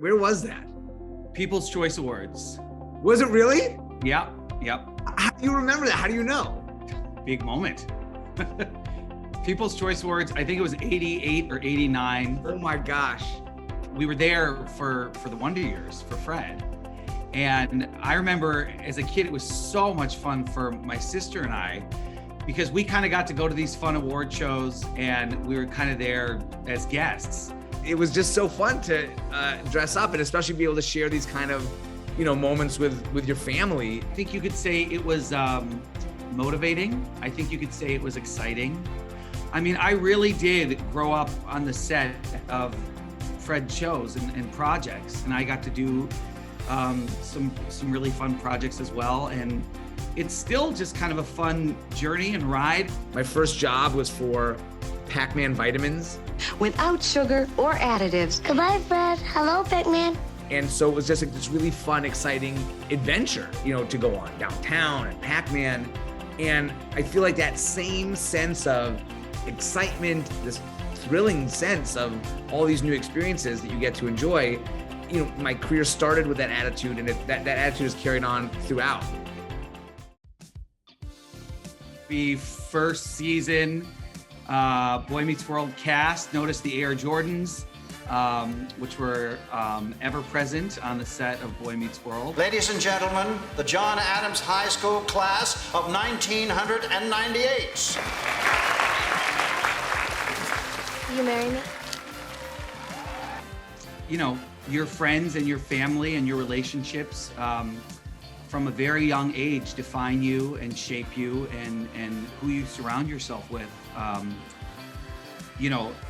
Where was that? People's Choice Awards. Was it really? Yep. How do you remember that? How do you know? Big moment. People's Choice Awards, I think it was 88 or 89. Oh my gosh. We were there for the Wonder Years for Fred. And I remember as a kid, it was so much fun for my sister and I, because we kind of got to go to these fun award shows and we were kind of there as guests. It was just so fun to dress up and especially be able to share these kind of, moments with your family. I think you could say it was motivating. I think you could say it was exciting. I mean, I really did grow up on the set of Fred shows and projects, and I got to do some really fun projects as well. And it's still just kind of a fun journey and ride. My first job was for Pac-Man vitamins. Without sugar or additives. Goodbye, Fred. Hello, Pac-Man. And so it was just like this really fun, exciting adventure, to go on downtown and Pac-Man. And I feel like that same sense of excitement, this thrilling sense of all these new experiences that you get to enjoy, my career started with that attitude, and that attitude is carried on throughout. The first season, Boy Meets World cast noticed the Air Jordans, which were ever present on the set of Boy Meets World. Ladies and gentlemen, the John Adams High School class of 1998. Will you marry me? Your friends and your family and your relationships from a very young age define you and shape you, and who you surround yourself with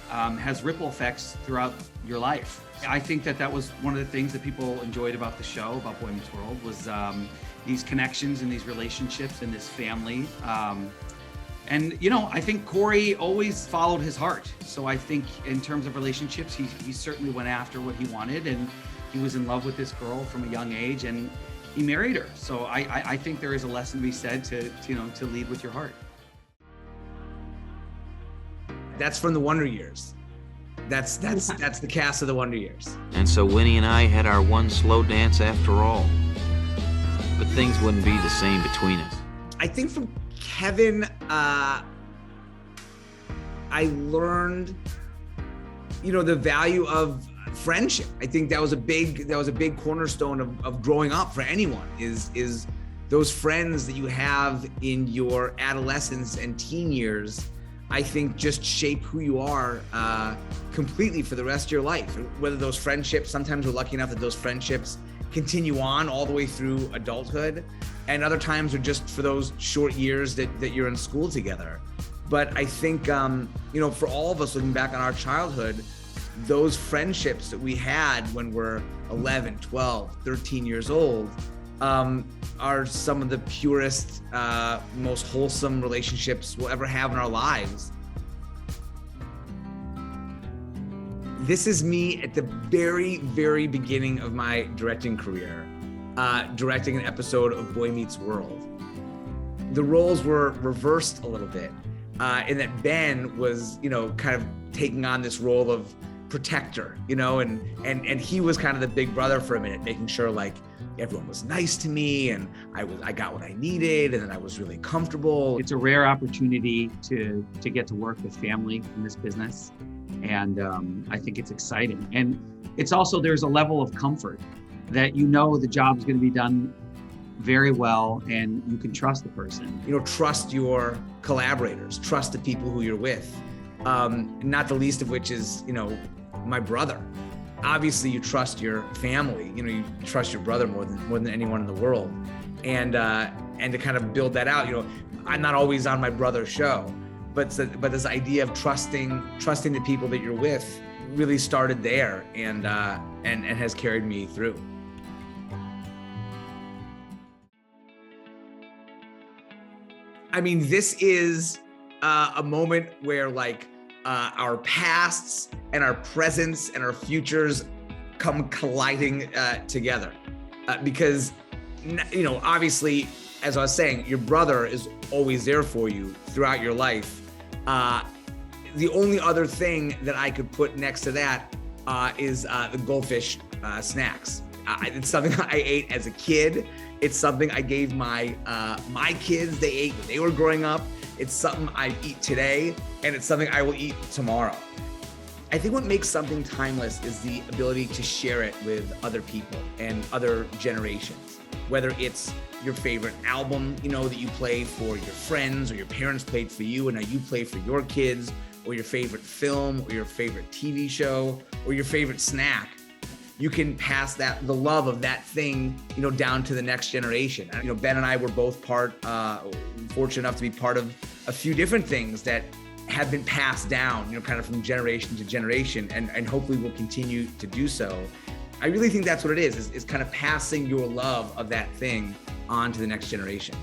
has ripple effects throughout your life. I think that was one of the things that people enjoyed about the show, about Boy Meets World, was these connections and these relationships and this family. I think Corey always followed his heart. So I think in terms of relationships, he certainly went after what he wanted, and he was in love with this girl from a young age, and he married her. So I think there is a lesson to be said to lead with your heart. That's from the Wonder Years. That's the cast of the Wonder Years. And so Winnie and I had our one slow dance after all. But things wouldn't be the same between us. I think from Kevin, I learned, the value of friendship. I think that was a big cornerstone of growing up for anyone, is those friends that you have in your adolescence and teen years. I think just shape who you are completely for the rest of your life. Whether those friendships, sometimes we're lucky enough that those friendships continue on all the way through adulthood, and other times are just for those short years that you're in school together. But I think, for all of us looking back on our childhood, those friendships that we had when we're 11, 12, 13 years old are some of the purest, most wholesome relationships we'll ever have in our lives. This is me at the very, very beginning of my directing career, directing an episode of Boy Meets World. The roles were reversed a little bit, in that Ben was, kind of taking on this role of protector, and he was kind of the big brother for a minute, making sure everyone was nice to me, and I got what I needed, and then I was really comfortable. It's a rare opportunity to get to work with family in this business, and I think it's exciting. And it's also, there's a level of comfort that the job is going to be done very well, and you can trust the person. Trust your collaborators, trust the people who you're with, not the least of which is, my brother. Obviously, you trust your family. You trust your brother more than anyone in the world, and to kind of build that out. I'm not always on my brother's show, but this idea of trusting the people that you're with really started there, and has carried me through. I mean, this is a moment where our pasts and our presents and our futures come colliding together, because obviously, as I was saying, your brother is always there for you throughout your life. The only other thing that I could put next to that is the goldfish snacks. It's something I ate as a kid. It's something I gave my kids. They ate when they were growing up. It's something I eat today, and it's something I will eat tomorrow. I think what makes something timeless is the ability to share it with other people and other generations. Whether it's your favorite album, that you play for your friends, or your parents played for you and now you play for your kids, or your favorite film, or your favorite TV show, or your favorite snack. You can pass the love of that thing, down to the next generation. Ben and I were both fortunate enough to be part of a few different things that have been passed down, kind of from generation to generation, and hopefully will continue to do so. I really think that's what it is kind of passing your love of that thing on to the next generation.